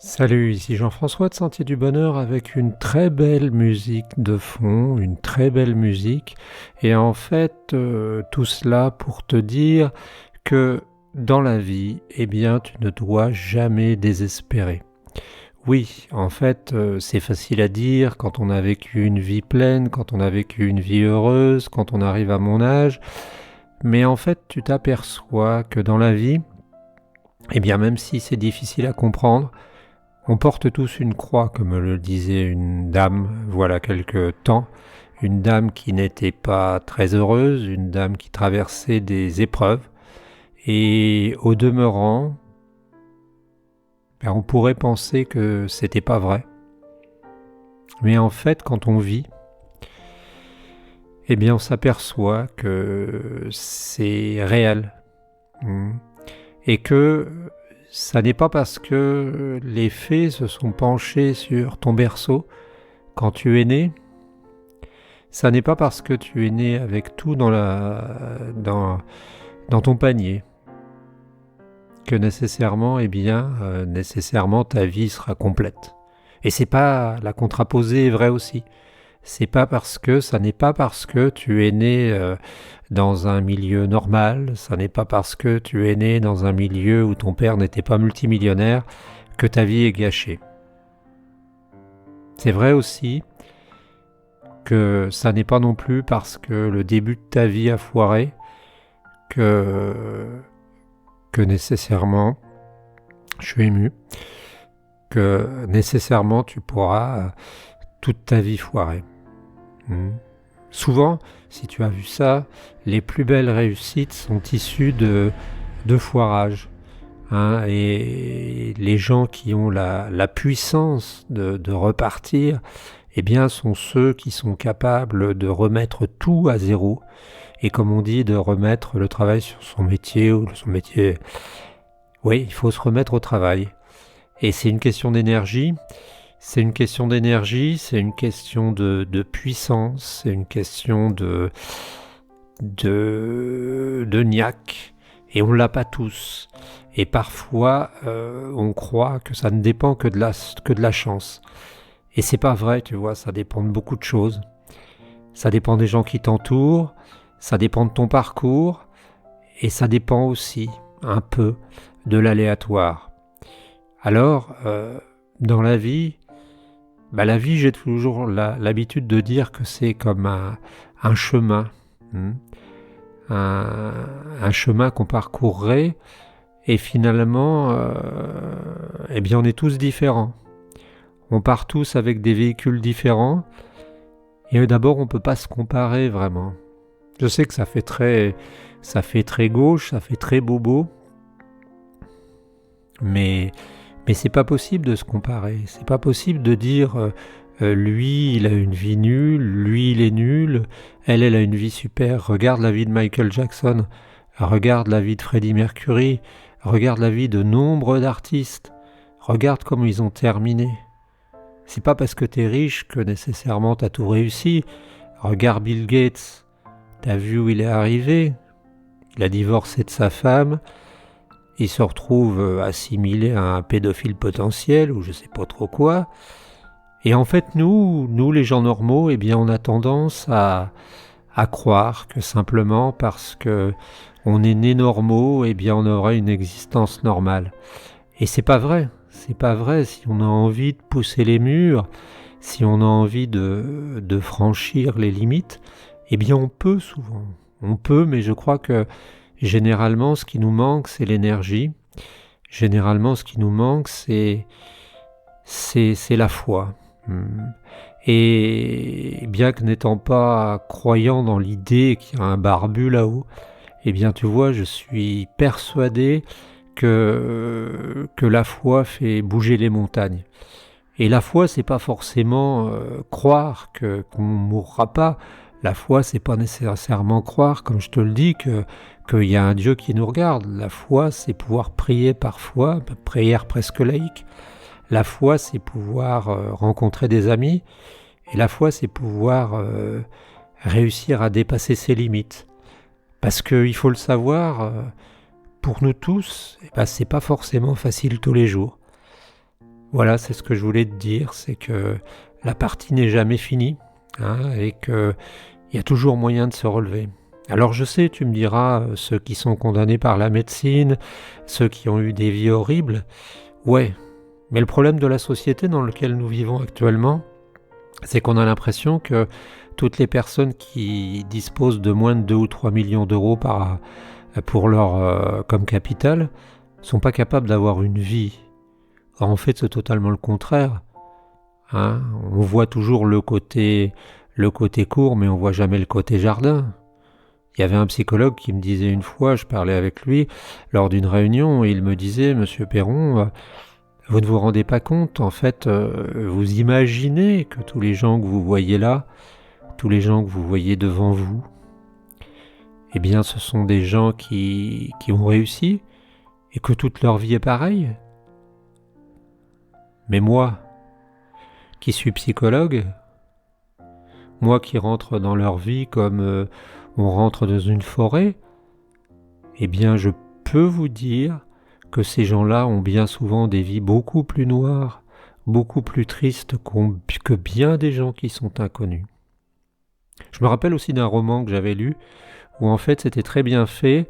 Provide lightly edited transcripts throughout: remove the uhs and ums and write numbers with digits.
Salut, ici Jean-François de Sentier du Bonheur avec une très belle musique de fond, une très belle musique. Et en fait, tout cela pour te dire que dans la vie, eh bien, tu ne dois jamais désespérer. Oui, en fait, c'est facile à dire quand on a vécu une vie pleine, quand on a vécu une vie heureuse, quand on arrive à mon âge. Mais en fait, tu t'aperçois que dans la vie, eh bien, même si c'est difficile à comprendre, on porte tous une croix, comme le disait une dame, voilà quelque temps, une dame qui n'était pas très heureuse, une dame qui traversait des épreuves, et au demeurant, on pourrait penser que c'était pas vrai. Mais en fait, quand on vit, eh bien, on s'aperçoit que c'est réel. Et que ça n'est pas parce que les fées se sont penchées sur ton berceau quand tu es né, ça n'est pas parce que tu es né avec tout dans ton panier que nécessairement, nécessairement ta vie sera complète. Et c'est pas la contraposée est vraie aussi. Ça n'est pas parce que tu es né dans un milieu normal, ça n'est pas parce que tu es né dans un milieu où ton père n'était pas multimillionnaire que ta vie est gâchée. C'est vrai aussi que ça n'est pas non plus parce que le début de ta vie a foiré que nécessairement, je suis ému, que nécessairement tu pourras toute ta vie foirer. Souvent, si tu as vu ça, les plus belles réussites sont issues de foirage. Et les gens qui ont la puissance de repartir, eh bien, sont ceux qui sont capables de remettre tout à zéro. Et comme on dit, de remettre le travail sur son métier ou son métier. Oui, il faut se remettre au travail. Et c'est une question d'énergie. C'est une question d'énergie, c'est une question de puissance, c'est une question de niaque. Et on ne l'a pas tous. Et parfois, on croit que ça ne dépend que de la chance. Et c'est pas vrai, tu vois, ça dépend de beaucoup de choses. Ça dépend des gens qui t'entourent, ça dépend de ton parcours, et ça dépend aussi un peu de l'aléatoire. Alors, dans la vie, j'ai toujours l'habitude de dire que c'est comme un chemin, un chemin qu'on parcourrait, et finalement, on est tous différents. On part tous avec des véhicules différents, et d'abord, on ne peut pas se comparer vraiment. Je sais que ça fait très gauche, ça fait très bobo, mais c'est pas possible de se comparer. C'est pas possible de dire lui, il a une vie nulle, lui, il est nul, elle a une vie super. Regarde la vie de Michael Jackson, regarde la vie de Freddie Mercury, regarde la vie de nombre d'artistes. Regarde comment ils ont terminé. C'est pas parce que t'es riche que nécessairement t'as tout réussi. Regarde Bill Gates, t'as vu où il est arrivé. Il a divorcé de sa femme. Il se retrouve assimilé à un pédophile potentiel ou je sais pas trop quoi. Et en fait, nous les gens normaux, on a tendance à croire que simplement parce que on est né normaux, on aura une existence normale. Et c'est pas vrai. C'est pas vrai. Si on a envie de pousser les murs, si on a envie de franchir les limites, on peut souvent. On peut, mais je crois que généralement, ce qui nous manque, c'est l'énergie. Généralement, ce qui nous manque, c'est la foi. Et bien que n'étant pas croyant dans l'idée qu'il y a un barbu là-haut, tu vois, je suis persuadé que la foi fait bouger les montagnes. Et la foi, c'est pas forcément croire qu'on mourra pas. La foi, c'est pas nécessairement croire, comme je te le dis, qu'il y a un Dieu qui nous regarde. La foi, c'est pouvoir prier parfois, prière presque laïque. La foi, c'est pouvoir rencontrer des amis. Et la foi, c'est pouvoir réussir à dépasser ses limites. Parce qu'il faut le savoir, pour nous tous, c'est pas forcément facile tous les jours. Voilà, c'est ce que je voulais te dire, c'est que la partie n'est jamais finie, hein, et qu'il y a toujours moyen de se relever. Alors je sais, tu me diras, ceux qui sont condamnés par la médecine, ceux qui ont eu des vies horribles, ouais, mais le problème de la société dans laquelle nous vivons actuellement, c'est qu'on a l'impression que toutes les personnes qui disposent de moins de 2 ou 3 millions d'euros pour comme capital sont pas capables d'avoir une vie. Or, en fait, c'est totalement le contraire. Hein, on voit toujours le côté court, mais on voit jamais le côté jardin. Il y avait un psychologue qui me disait une fois, je parlais avec lui lors d'une réunion, et il me disait, Monsieur Perron, vous ne vous rendez pas compte, en fait, vous imaginez que tous les gens que vous voyez là, tous les gens que vous voyez devant vous, eh bien, ce sont des gens qui ont réussi et que toute leur vie est pareille. Mais moi, qui suis psychologue, moi qui rentre dans leur vie comme on rentre dans une forêt, eh bien, je peux vous dire que ces gens-là ont bien souvent des vies beaucoup plus noires, beaucoup plus tristes que bien des gens qui sont inconnus. Je me rappelle aussi d'un roman que j'avais lu, où en fait c'était très bien fait,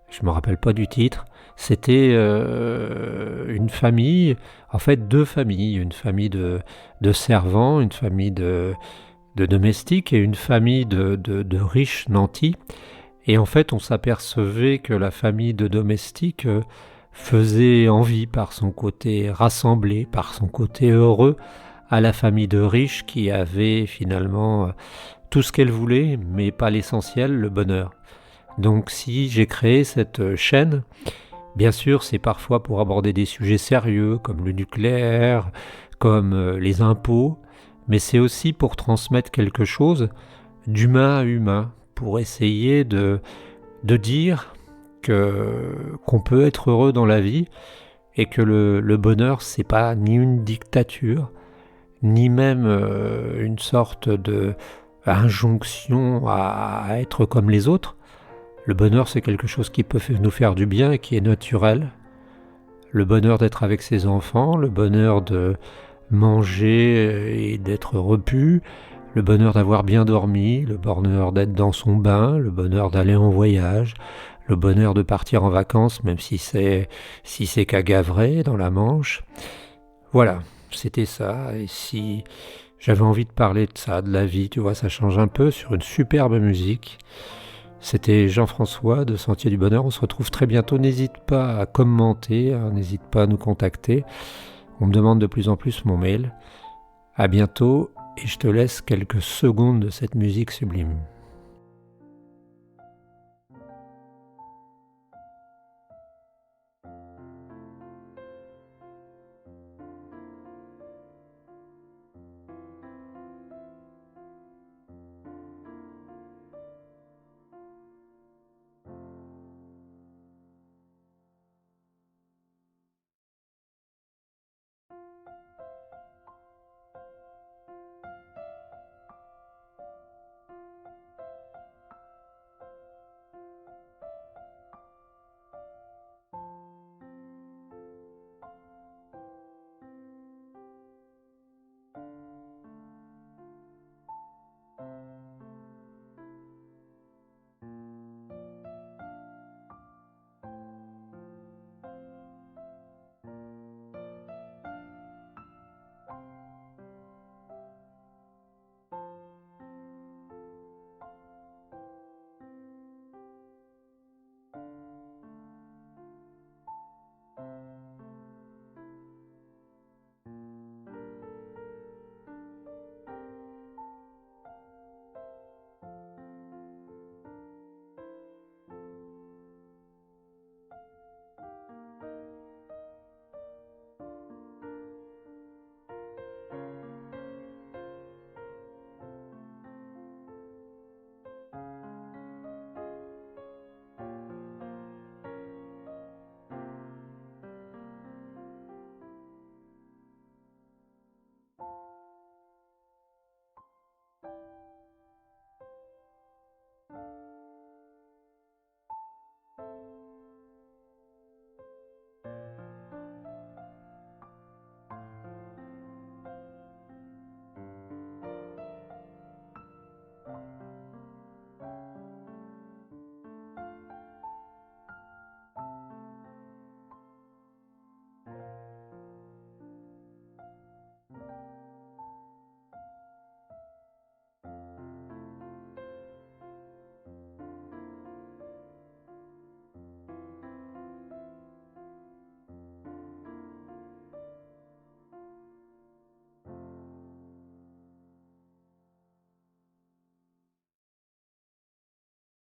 je me rappelle pas du titre, c'était une famille, en fait deux familles, une famille de servants, une famille de domestiques et une famille de riches nantis. Et en fait on s'apercevait que la famille de domestiques faisait envie par son côté rassemblé, par son côté heureux, à la famille de riches qui avait finalement tout ce qu'elle voulait, mais pas l'essentiel, le bonheur. Donc si j'ai créé cette chaîne, bien sûr c'est parfois pour aborder des sujets sérieux comme le nucléaire, comme les impôts, mais c'est aussi pour transmettre quelque chose d'humain à humain, pour essayer de dire qu'on peut être heureux dans la vie et que le bonheur c'est pas ni une dictature, ni même une sorte de injonction à être comme les autres. Le bonheur, c'est quelque chose qui peut nous faire du bien et qui est naturel. Le bonheur d'être avec ses enfants, le bonheur de manger et d'être repu, le bonheur d'avoir bien dormi, le bonheur d'être dans son bain, le bonheur d'aller en voyage, le bonheur de partir en vacances, même si c'est qu'à Gavray, dans la Manche. Voilà, c'était ça. Et si j'avais envie de parler de ça, de la vie, tu vois, ça change un peu sur une superbe musique. C'était Jean-François de Sentier du Bonheur. On se retrouve très bientôt. N'hésite pas à commenter, hein, n'hésite pas à nous contacter. On me demande de plus en plus mon mail. À bientôt et je te laisse quelques secondes de cette musique sublime.